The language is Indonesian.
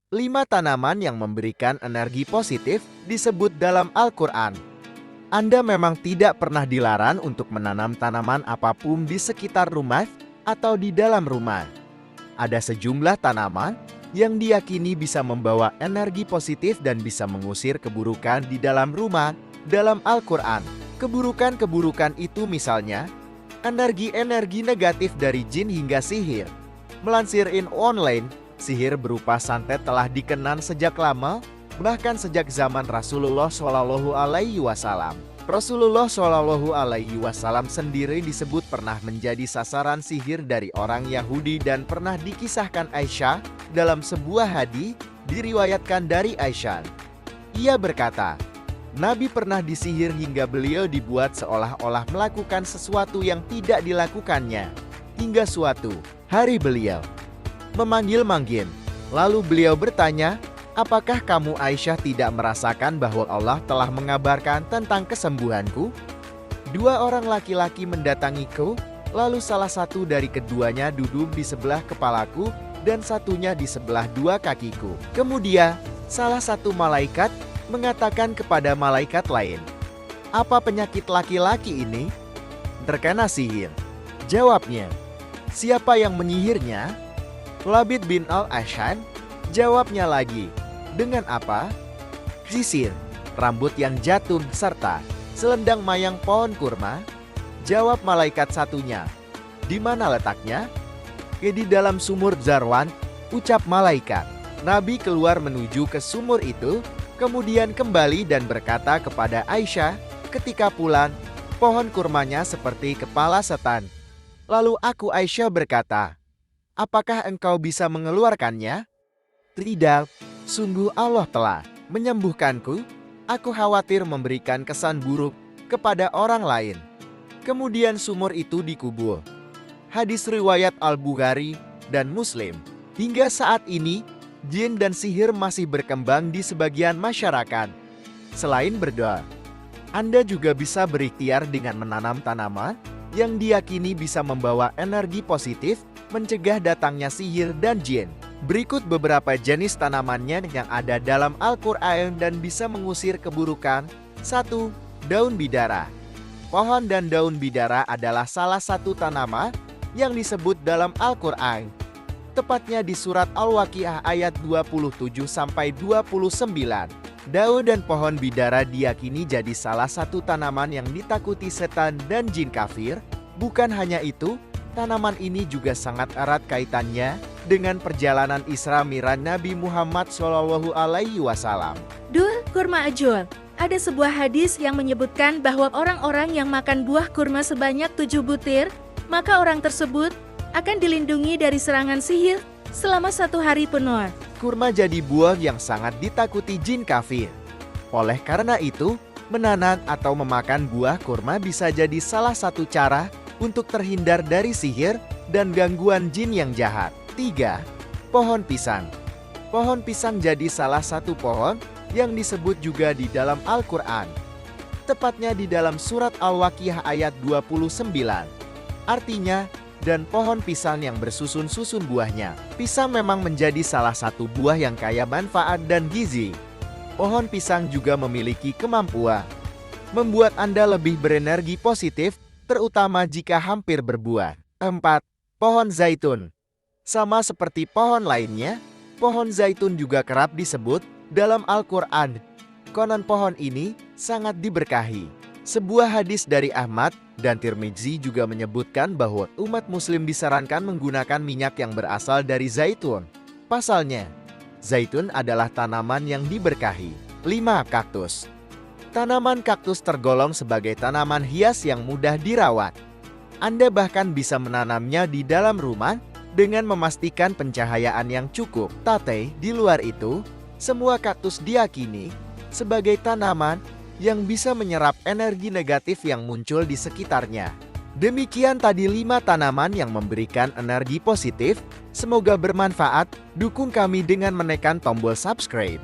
5 tanaman yang memberikan energi positif disebut dalam Al-Quran. Anda memang tidak pernah dilarang untuk menanam tanaman apapun di sekitar rumah atau di dalam rumah. Ada sejumlah tanaman yang diyakini bisa membawa energi positif dan bisa mengusir keburukan di dalam rumah dalam Al-Quran. Keburukan-keburukan itu misalnya, energi-energi negatif dari jin hingga sihir. Melansir Online, sihir berupa santet telah dikenal sejak lama, bahkan sejak zaman Rasulullah Shallallahu Alaihi Wasallam. Rasulullah Shallallahu Alaihi Wasallam sendiri disebut pernah menjadi sasaran sihir dari orang Yahudi dan pernah dikisahkan Aisyah dalam sebuah hadis diriwayatkan dari Aisyah. Ia berkata, Nabi pernah disihir hingga beliau dibuat seolah-olah melakukan sesuatu yang tidak dilakukannya. Hingga suatu hari beliau memanggil-manggil. Lalu beliau bertanya, apakah kamu Aisyah tidak merasakan bahwa Allah telah mengabarkan tentang kesembuhanku? 2 orang laki-laki mendatangiku, lalu salah satu dari keduanya duduk di sebelah kepalaku dan satunya di sebelah 2 kakiku. Kemudian, salah satu malaikat mengatakan kepada malaikat lain, apa penyakit laki-laki ini? Terkena sihir. Jawabnya, siapa yang menyihirnya? Labid bin Al-Ash'an. Jawabnya lagi, dengan apa? Sisir, rambut yang jatuh, serta selendang mayang pohon kurma. Jawab malaikat satunya, di mana letaknya? Di dalam sumur Zarwan, ucap malaikat. Nabi keluar menuju ke sumur itu, kemudian kembali dan berkata kepada Aisyah, ketika pulang, pohon kurmanya seperti kepala setan. Lalu aku Aisyah berkata, apakah engkau bisa mengeluarkannya? Tidak, sungguh Allah telah menyembuhkanku. Aku khawatir memberikan kesan buruk kepada orang lain. Kemudian sumur itu dikubur. Hadis riwayat Al-Bukhari dan Muslim. Hingga saat ini, jin dan sihir masih berkembang di sebagian masyarakat. Selain berdoa, Anda juga bisa berikhtiar dengan menanam tanaman yang diyakini bisa membawa energi positif, mencegah datangnya sihir dan jin. Berikut beberapa jenis tanamannya yang ada dalam Al-Quran dan bisa mengusir keburukan. 1. Daun bidara. Pohon dan daun bidara adalah salah satu tanaman yang disebut dalam Al-Quran. Tepatnya di surat Al-Waqiah ayat 27-29. Daun dan pohon bidara diyakini jadi salah satu tanaman yang ditakuti setan dan jin kafir. Bukan hanya itu, tanaman ini juga sangat erat kaitannya dengan perjalanan Isra Mi'raj Nabi Muhammad Shallallahu Alaihi Wasallam. Kurma ajwa. Ada sebuah hadis yang menyebutkan bahwa orang-orang yang makan buah kurma sebanyak 7 butir, maka orang tersebut akan dilindungi dari serangan sihir selama 1 hari penuh. Kurma jadi buah yang sangat ditakuti jin kafir. Oleh karena itu, menanam atau memakan buah kurma bisa jadi salah satu cara untuk terhindar dari sihir dan gangguan jin yang jahat. 3. Pohon pisang. Pohon pisang jadi salah satu pohon yang disebut juga di dalam Al-Quran. Tepatnya di dalam surat Al-Waqiah ayat 29. Artinya, dan pohon pisang yang bersusun-susun buahnya. Pisang memang menjadi salah satu buah yang kaya manfaat dan gizi. Pohon pisang juga memiliki kemampuan membuat Anda lebih berenergi positif, terutama jika hampir berbuah. 4. Pohon zaitun. Sama seperti pohon lainnya, pohon zaitun juga kerap disebut dalam Al-Quran. Konon pohon ini sangat diberkahi. Sebuah hadis dari Ahmad dan Tirmidzi juga menyebutkan bahwa umat muslim disarankan menggunakan minyak yang berasal dari zaitun. Pasalnya, zaitun adalah tanaman yang diberkahi. 5. Kaktus. Tanaman kaktus tergolong sebagai tanaman hias yang mudah dirawat. Anda bahkan bisa menanamnya di dalam rumah dengan memastikan pencahayaan yang cukup. Di luar itu, semua kaktus diyakini sebagai tanaman yang bisa menyerap energi negatif yang muncul di sekitarnya. Demikian tadi 5 tanaman yang memberikan energi positif. Semoga bermanfaat. Dukung kami dengan menekan tombol subscribe.